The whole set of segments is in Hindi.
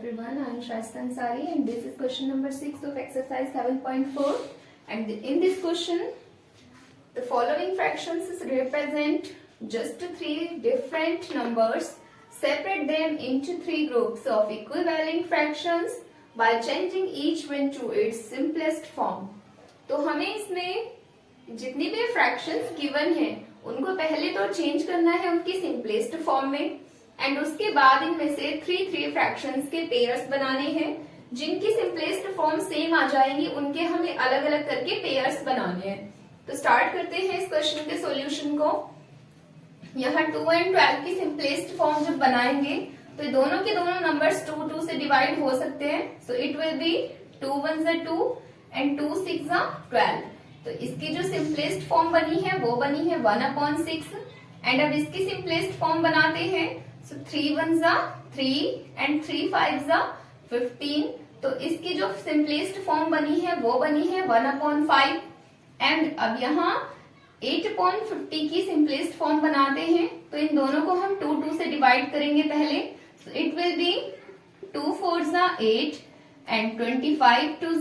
everyone, I am Shasta Ansari and this is question number 6 of exercise 7.4, and in this question the following fractions represent just three different numbers. Separate them into three groups of equivalent fractions by changing each one to its simplest form. तो हमें इसमें जितनी भी फ्रैक्शंस गिवन है उनको पहले तो चेंज करना है उनकी सिंपलेस्ट फॉर्म में, एंड उसके बाद इनमें से थ्री फ्रैक्शंस के पेयर्स बनाने हैं जिनकी सिंपलेस्ट फॉर्म सेम आ जाएंगी, उनके हमें अलग अलग करके पेयर्स बनाने हैं। तो स्टार्ट करते हैं इस क्वेश्चन के सॉल्यूशन को। यहाँ 2 and 12 की सिंपलेस्ट फॉर्म जब बनाएंगे तो दोनों के दोनों नंबर्स 2 से डिवाइड हो सकते हैं। So it will be 2 1 2 and 2 6 12। तो इसकी जो सिंपलेस्ट फॉर्म बनी है वो बनी है 1/6, एंड अब इसकी सिंपलेस्ट फॉर्म बनाते हैं। सो 3 1 3 एंड 3 5 15। तो इसकी जो सिंपलेस्ट फॉर्म बनी है वो बनी है 1/5, एंड अब यहाँ 8/50 की सिंपलेस्ट फॉर्म बनाते हैं। तो इन दोनों को हम 2 से डिवाइड करेंगे पहले। So it will be 2 4 8 and 25 2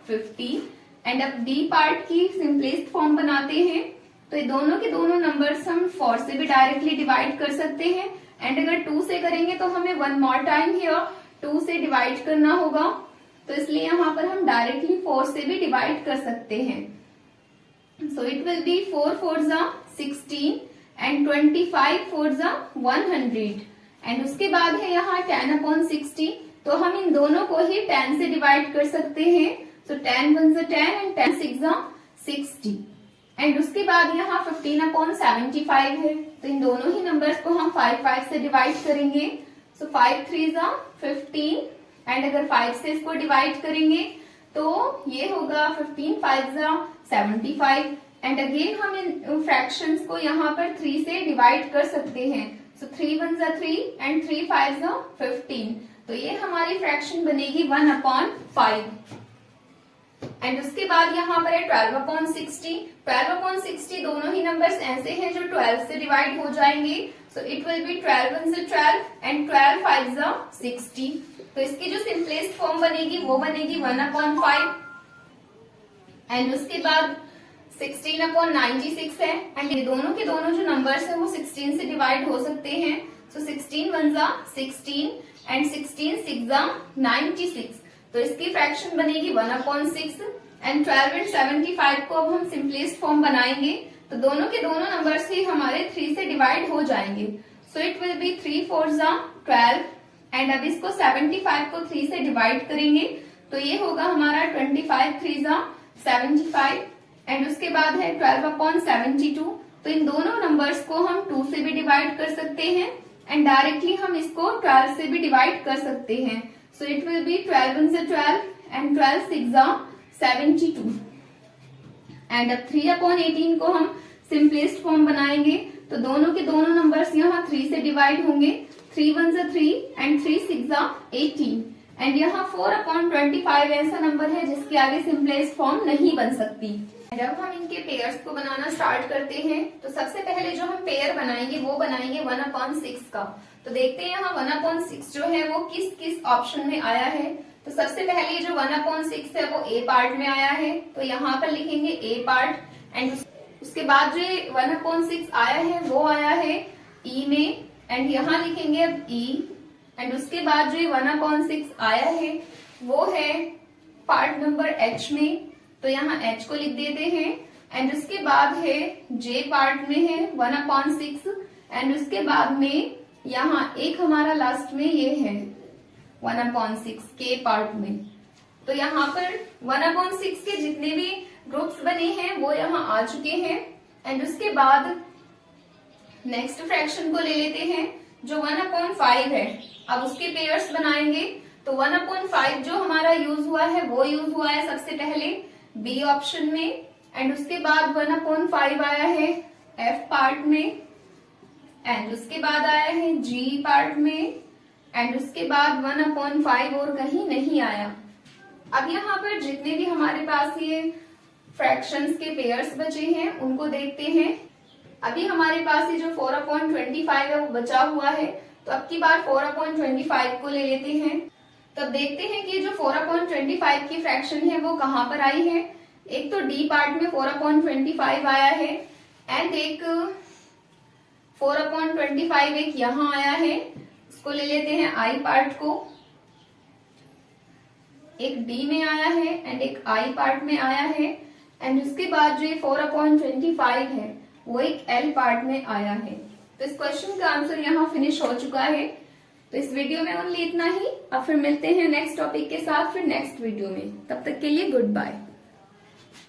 50, and अब डी पार्ट की सिंपलेस्ट फॉर्म बनाते हैं। तो ये दोनों के दोनों नंबर्स हम 4 से भी डायरेक्टली डिवाइड कर सकते हैं, एंड अगर 2 से करेंगे तो हमें 1 more टाइम हियर 2 से डिवाइड करना होगा। तो इसलिए यहाँ पर हम डायरेक्टली 4 से भी डिवाइड कर सकते हैं। So it will be 4 4 16 and 25 4 100, and उसके बाद है यहाँ 10/60। तो हम इन दोनों को ही 10 से डिवाइड कर सकते हैं। So 10 1 10 and 10 6 60, एंड उसके बाद यहाँ 15/75 है। तो इन दोनों ही नंबर्स को हम 5 5 से डिवाइड करेंगे। So 5 3 15, एंड अगर 5 से इसको डिवाइड करेंगे तो ये होगा 15 5 75, एंड अगेन हम इन फ्रैक्शंस को यहाँ पर 3 से डिवाइड कर सकते हैं। सो 3 1 3 एंड 3 5 15। तो ये हमारी फ्रैक्शन बनेगी 1/5, एंड उसके बाद यहाँ पर है 12/60। 12/60 दोनों ही नंबर्स ऐसे हैं जो 12 से डिवाइड हो जाएंगे। So it will be 12 1 12 and 12 5 60। तो इसकी जो सिंपलेस्ट फॉर्म बनेगी वो बनेगी 1/5, एंड उसके बाद 16/96 है, एंड ये दोनों के दोनों जो नंबर्स है वो 16 से डिवाइड हो सकते हैं। सो 16 1 16 एंड 16 6 96। तो इसकी फ्रैक्शन बनेगी 1/6, एंड 12 एंड 75 को अब हम सिंपलेस्ट फॉर्म बनाएंगे। तो दोनों के दोनों नंबर्स ही हमारे 3 से डिवाइड हो जाएंगे। So it will be 3 4 12, and अब इसको 75 को 3 से डिवाइड करेंगे तो ये होगा हमारा 25 3 75, एंड उसके बाद है 12/72। तो इन दोनों नंबर्स को हम 2 से भी डिवाइड कर सकते हैं, एंड डायरेक्टली हम इसको 12 से भी डिवाइड कर सकते हैं। So it will be 12 1 12 and 12 6 72, and अब 3/18 को हम सिंपलेस्ट फॉर्म बनाएंगे। तो दोनों के दोनों नंबर्स यहाँ 3 से डिवाइड होंगे। 3 1 3 एंड 3 6 18, एंड यहाँ 4/25 ऐसा नंबर है जिसके आगे सिंपलेस्ट फॉर्म नहीं बन सकती। जब हम इनके पेयर्स को बनाना स्टार्ट करते हैं तो सबसे पहले जो हम पेयर बनाएंगे वो बनाएंगे 1/6 का। तो देखते हैं यहाँ 1/6 जो है वो किस किस ऑप्शन में आया है। तो सबसे पहले जो 1/6 है वो ए पार्ट में आया है, तो यहाँ पर लिखेंगे ए पार्ट, एंड उसके बाद जो 1/6 आया है वो आया है ई में, एंड यहाँ लिखेंगे अब ई, एंड उसके बाद जो 1/6 आया है वो है पार्ट नंबर एच में, तो यहाँ एच को लिख देते हैं, एंड उसके बाद है जे पार्ट में है 1/6, एंड उसके बाद में यहाँ एक हमारा लास्ट में ये है 1/6 के पार्ट में। तो यहाँ पर 1/6 के जितने भी ग्रुप्स बने हैं वो यहाँ आ चुके हैं, एंड उसके बाद नेक्स्ट फ्रैक्शन को ले लेते हैं जो 1/5 है। अब उसके पेयर्स बनाएंगे। तो 1/5 जो हमारा यूज हुआ है वो यूज हुआ है सबसे पहले बी ऑप्शन में, एंड उसके बाद 1/5 आया है एफ पार्ट में, एंड उसके बाद आया है जी पार्ट में, एंड उसके बाद 1/5 और कहीं नहीं आया। अब यहाँ पर जितने भी हमारे पास ये फ्रैक्शंस के पेयर्स बचे हैं उनको देखते हैं। अभी हमारे पास ये जो 4/25 है वो बचा हुआ है, तो अब की बार 4/25 को ले लेते हैं। तो अब देखते हैं कि जो 4/25 की फ्रैक्शन है वो कहाँ पर आई है। एक तो डी पार्ट में 4/25 आया है एंड एक 4/25 एक यहाँ आया है। इसको ले लेते हैं आई पार्ट को, एक डी में आया है एंड एक आई पार्ट में आया है एंड उसके बाद जो ये 4/25 है वो एक एल पार्ट में आया है। तो इस क्वेश्चन का आंसर यहाँ फिनिश हो चुका है। तो इस वीडियो में ओनली इतना ही। अब फिर मिलते हैं नेक्स्ट टॉपिक के साथ फिर नेक्स्ट वीडियो में। तब तक के लिए गुड बाय।